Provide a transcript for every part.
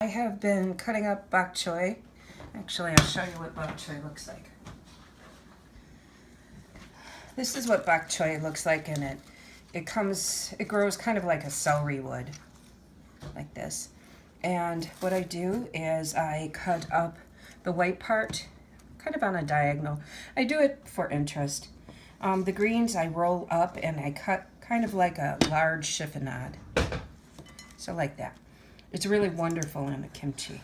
I have been cutting up bok choy. Actually, I'll show you what bok choy looks like. This is what bok choy looks like, and it grows kind of like a celery would, like this. And what I do is I cut up the white part kind of on a diagonal. I do it for interest. The greens I roll up and I cut kind of like a large chiffonade. So like that. It's really wonderful in a kimchi.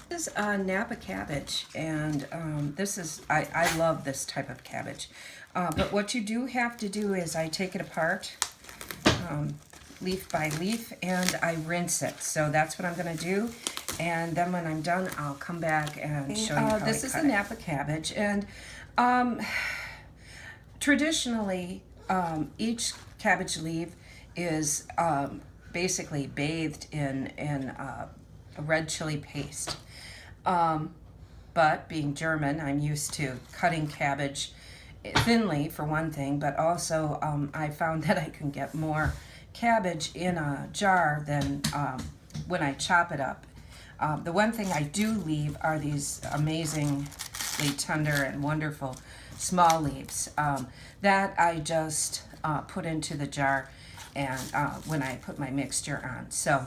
This is Napa cabbage, and I love this type of cabbage. But what you do have to do is I take it apart, leaf by leaf, and I rinse it. So that's what I'm going to do. And then when I'm done, I'll come back and show you how this is the Napa cabbage. And traditionally, each cabbage leaf is basically bathed in a red chili paste. But being German, I'm used to cutting cabbage thinly for one thing, but also I found that I can get more cabbage in a jar than when I chop it up. The one thing I do leave are these amazingly tender and wonderful small leaves that I just put into the jar and when I put my mixture on. So,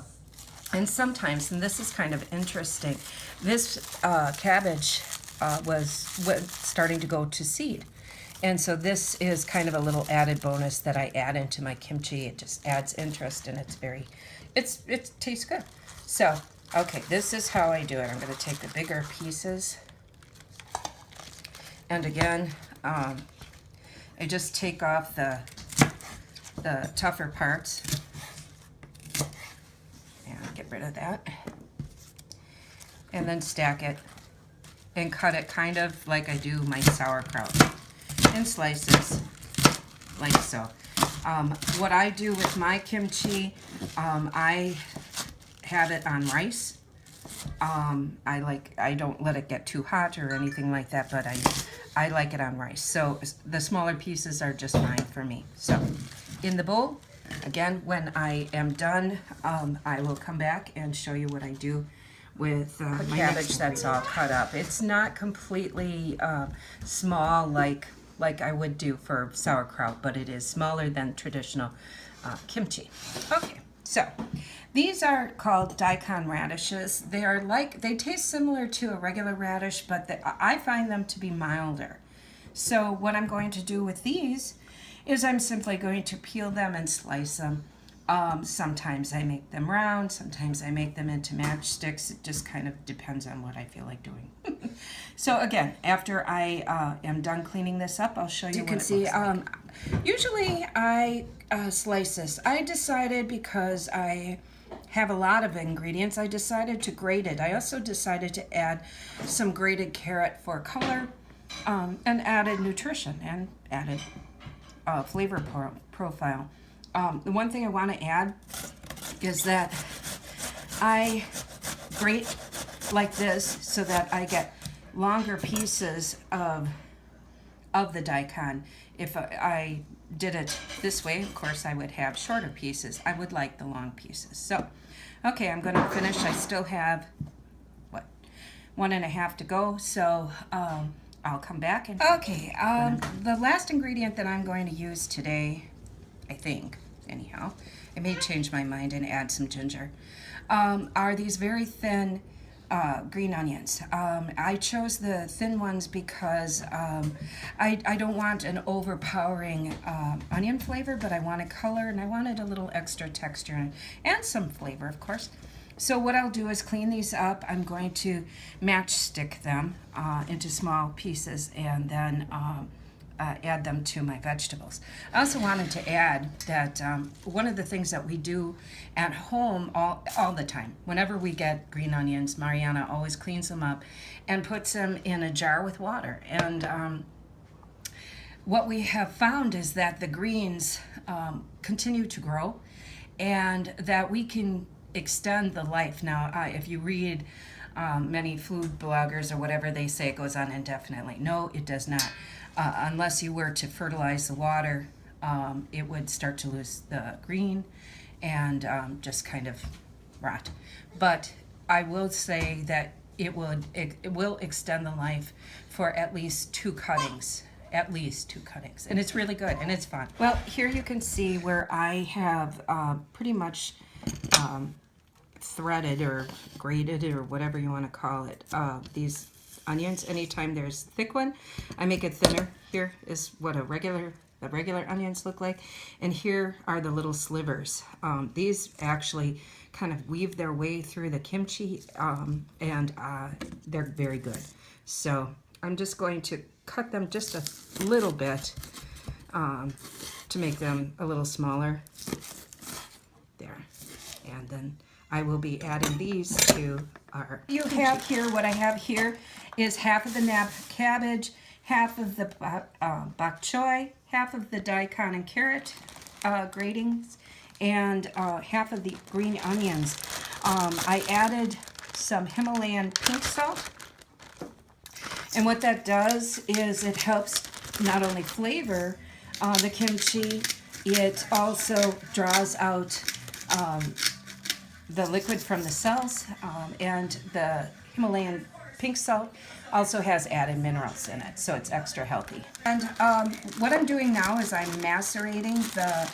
and sometimes, and this is kind of interesting, this cabbage was starting to go to seed. And so this is kind of a little added bonus that I add into my kimchi. It just adds interest, and it tastes good. So, okay, this is how I do it. I'm going to take the bigger pieces. And again, I just take off the tougher parts. And get rid of that. And then stack it and cut it kind of like I do my sauerkraut in slices, like so. What I do with my kimchi, I have it on rice. I don't let it get too hot or anything like that, but I like it on rice. So the smaller pieces are just fine for me. So in the bowl, again, when I am done, I will come back and show you what I do with my cabbage that's all cut up. It's not completely small like I would do for sauerkraut, but it is smaller than traditional kimchi. Okay, so these are called daikon radishes. They taste similar to a regular radish, but I find them to be milder. So what I'm going to do with these is I'm simply going to peel them and slice them. Sometimes I make them round, sometimes I make them into matchsticks. It just kind of depends on what I feel like doing. So again, after I am done cleaning this up, I'll show you what it looks like. Usually I slice this. I decided, because I have a lot of ingredients, I decided to grate it. I also decided to add some grated carrot for color, and added nutrition and added flavor profile. The one thing I want to add is that I grate like this so that I get longer pieces of the daikon. If I did it this way, of course, I would have shorter pieces. I would like the long pieces. So, okay, I'm going to finish. I still have, 1.5 to go. So, I'll come back and... Okay, the last ingredient that I'm going to use today, I think, anyhow, I may change my mind and add some ginger, are these very thin green onions. I chose the thin ones because I don't want an overpowering onion flavor, but I wanted color and I wanted a little extra texture and some flavor, of course. So what I'll do is clean these up. I'm going to matchstick them into small pieces and then add them to my vegetables. I also wanted to add that one of the things that we do at home all the time, whenever we get green onions, Mariana always cleans them up and puts them in a jar with water. And what we have found is that the greens continue to grow and that we can extend the life. Now, if you read many food bloggers or whatever, they say it goes on indefinitely. No, it does not. Unless you were to fertilize the water, it would start to lose the green and just kind of rot. But I will say that it will extend the life for at least 2 cuttings. At least 2 cuttings. And it's really good and it's fun. Well, here you can see where I have pretty much threaded or grated or whatever you want to call it. These onions, anytime there's thick one, I make it thinner. Here is what the regular onions look like, and here are the little slivers. These actually kind of weave their way through the kimchi, and they're very good. So I'm just going to cut them just a little bit to make them a little smaller. There, and then I will be adding these to our kimchi. You have here, what I have here is half of the nab cabbage, half of the bok choy, half of the daikon and carrot gratings, and half of the green onions. I added some Himalayan pink salt, and what that does is it helps not only flavor the kimchi, it also draws out the liquid from the cells, and the Himalayan pink salt also has added minerals in it, so it's extra healthy. And what I'm doing now is I'm macerating the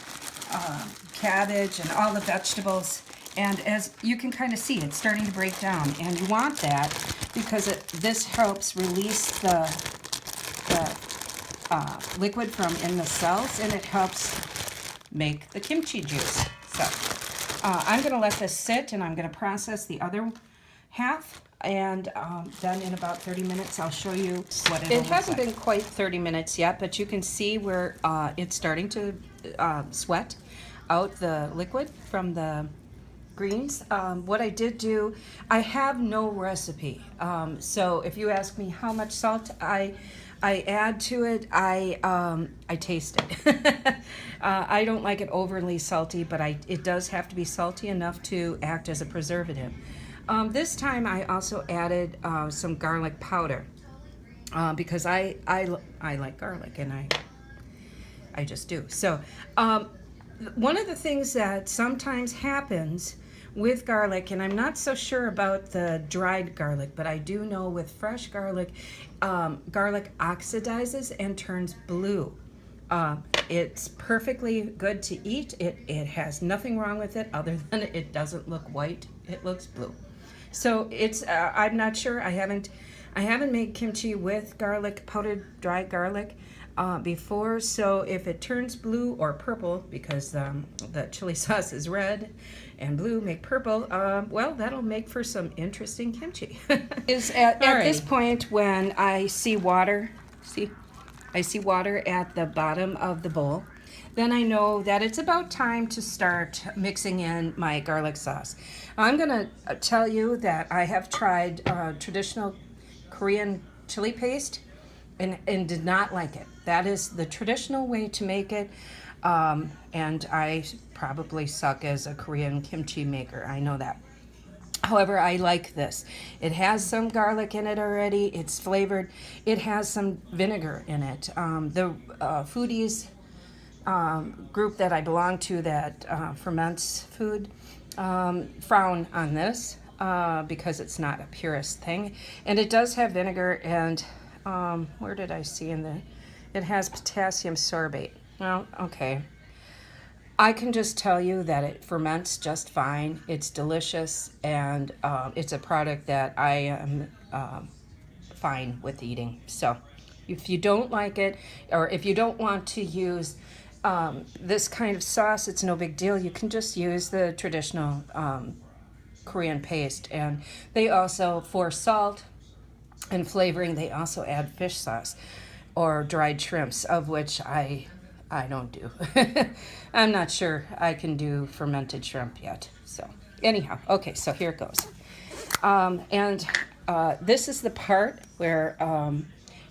cabbage and all the vegetables, and as you can kind of see, it's starting to break down, and you want that because this helps release the liquid from in the cells, and it helps make the kimchi juice. So I'm going to let this sit, and I'm going to process the other half, and then in about 30 minutes I'll show you what it hasn't been quite 30 minutes yet, but you can see where it's starting to sweat out the liquid from the greens. What I did do, I have no recipe, so if you ask me how much salt I add to it, I taste it. I don't like it overly salty, but it does have to be salty enough to act as a preservative. This time I also added some garlic powder because I like garlic, and I just do. So one of the things that sometimes happens with garlic, and I'm not so sure about the dried garlic, but I do know with fresh garlic, garlic oxidizes and turns blue. It's perfectly good to eat. It has nothing wrong with it other than it doesn't look white. It looks blue. So it's I'm not sure. I haven't made kimchi with garlic, powdered dry garlic before. So if it turns blue or purple, because the chili sauce is red and blue make purple, well, that'll make for some interesting kimchi. At this point, when I see water, I see water at the bottom of the bowl, then I know that it's about time to start mixing in my garlic sauce. I'm going to tell you that I have tried traditional Korean chili paste and did not like it. That is the traditional way to make it, and I probably suck as a Korean kimchi maker. I know that. However, I like this. It has some garlic in it already. It's flavored. It has some vinegar in it. The foodies group that I belong to that ferments food frown on this because it's not a purist thing. And it does have vinegar, and where did I see in the... It has potassium sorbate. Well, okay. I can just tell you that it ferments just fine. It's delicious, and it's a product that I am fine with eating. So if you don't like it, or if you don't want to use this kind of sauce, it's no big deal. You can just use the traditional Korean paste. And they also, for salt and flavoring, they also add fish sauce or dried shrimps, of which I don't do. I'm not sure I can do fermented shrimp yet. So anyhow, okay, so here it goes. This is the part where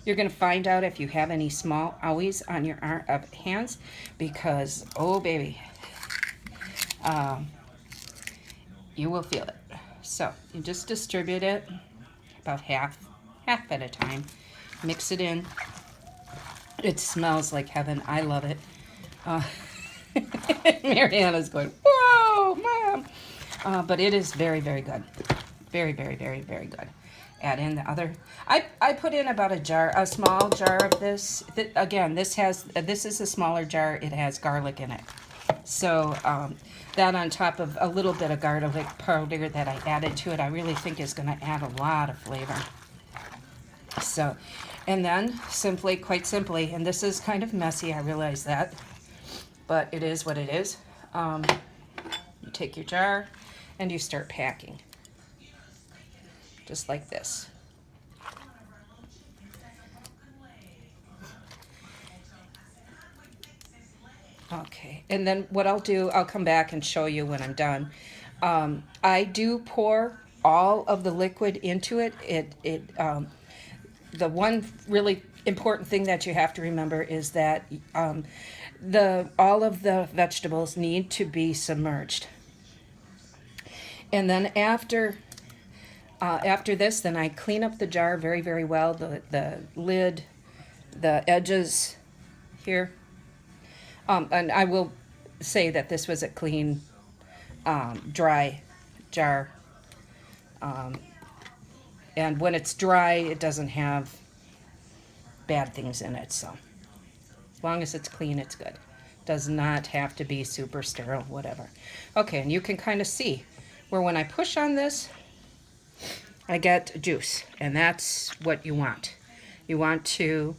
you're going to find out if you have any small owies on your hands, because, oh baby, you will feel it. So you just distribute it about half at a time. Mix it in. It smells like heaven. I love it. Mariana's going, whoa, Mom. But it is very, very good. Very, very, very, very good. Add in the other. I put in about a small jar of this. Again, this is a smaller jar. It has garlic in it. So that on top of a little bit of garlic powder that I added to it, I really think is going to add a lot of flavor. So, and then quite simply, and this is kind of messy, I realize that, but it is what it is. You take your jar and you start packing. Just like this. Okay, and then what I'll do, I'll come back and show you when I'm done. I do pour all of the liquid into it. The one really important thing that you have to remember is that all of the vegetables need to be submerged. And then after this, then I clean up the jar very, very well. The lid, the edges here. And I will say that this was a clean, dry jar. And when it's dry, it doesn't have bad things in it. So as long as it's clean, it's good. Does not have to be super sterile, whatever. Okay, and you can kind of see where when I push on this, I get juice. And that's what you want. You want to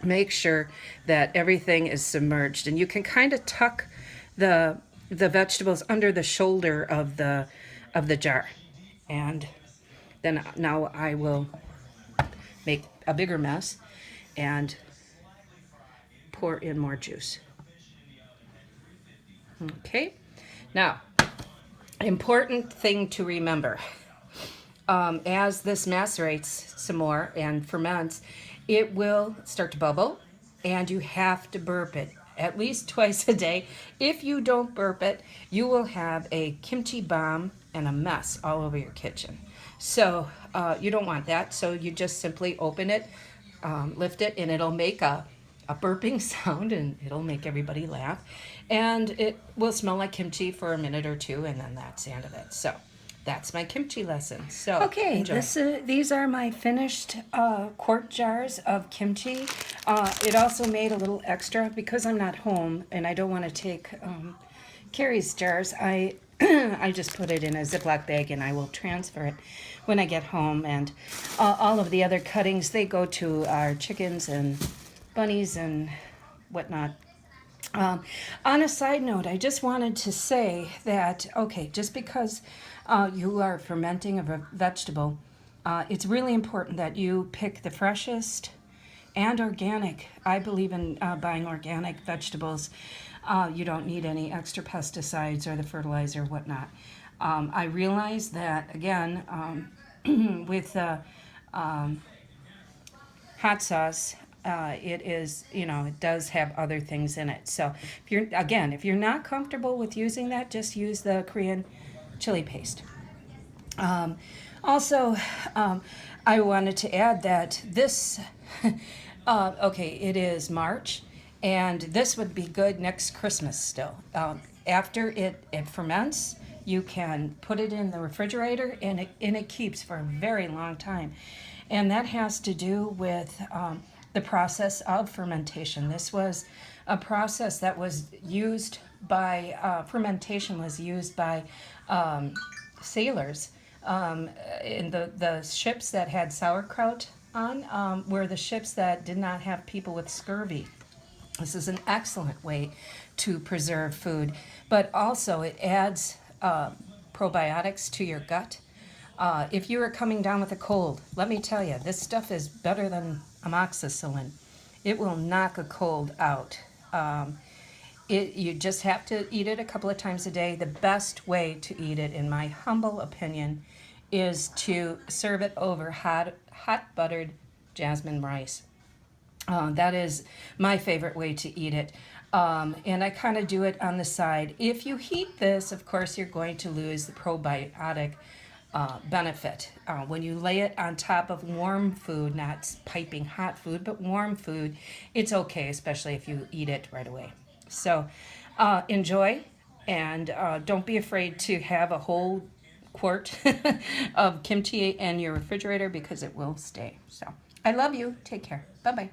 make sure that everything is submerged, and you can kind of tuck the vegetables under the shoulder of the jar. And then now I will make a bigger mess and pour in more juice. Okay, now important thing to remember, as this macerates some more and ferments, it will start to bubble, and you have to burp it at least twice a day. If you don't burp it, you will have a kimchi bomb and a mess all over your kitchen. So you don't want that. So you just simply open it, lift it, and it'll make a burping sound, and it'll make everybody laugh. And it will smell like kimchi for a minute or two, and then that's the end of it. So that's my kimchi lesson. So okay, enjoy. These are my finished quart jars of kimchi. It also made a little extra because I'm not home and I don't want to take Carrie's jars. I just put it in a Ziploc bag and I will transfer it when I get home. And all of the other cuttings, they go to our chickens and bunnies and whatnot. On a side note, I just wanted to say that, okay, just because you are fermenting a vegetable, it's really important that you pick the freshest and organic. I believe in buying organic vegetables. You don't need any extra pesticides or the fertilizer, whatnot. I realize that, again, with hot sauce, it is, it does have other things in it. So if you're not comfortable with using that, just use the Korean chili paste. Also, I wanted to add that this, okay, it is March, and this would be good next Christmas still. After it ferments, you can put it in the refrigerator, and it keeps for a very long time. And that has to do with the process of fermentation. This was a process that was used by, fermentation was used by sailors in the ships that had sauerkraut on, were the ships that did not have people with scurvy. This is an excellent way to preserve food, but also it adds probiotics to your gut. If you are coming down with a cold, let me tell you, this stuff is better than amoxicillin. It will knock a cold out. You just have to eat it a couple of times a day. The best way to eat it, in my humble opinion, is to serve it over hot buttered jasmine rice. That is my favorite way to eat it. And I kind of do it on the side. If you heat this, of course, you're going to lose the probiotic benefit. When you lay it on top of warm food, not piping hot food, but warm food, it's okay, especially if you eat it right away. So enjoy, and don't be afraid to have a whole quart of kimchi in your refrigerator because it will stay. So I love you. Take care. Bye-bye.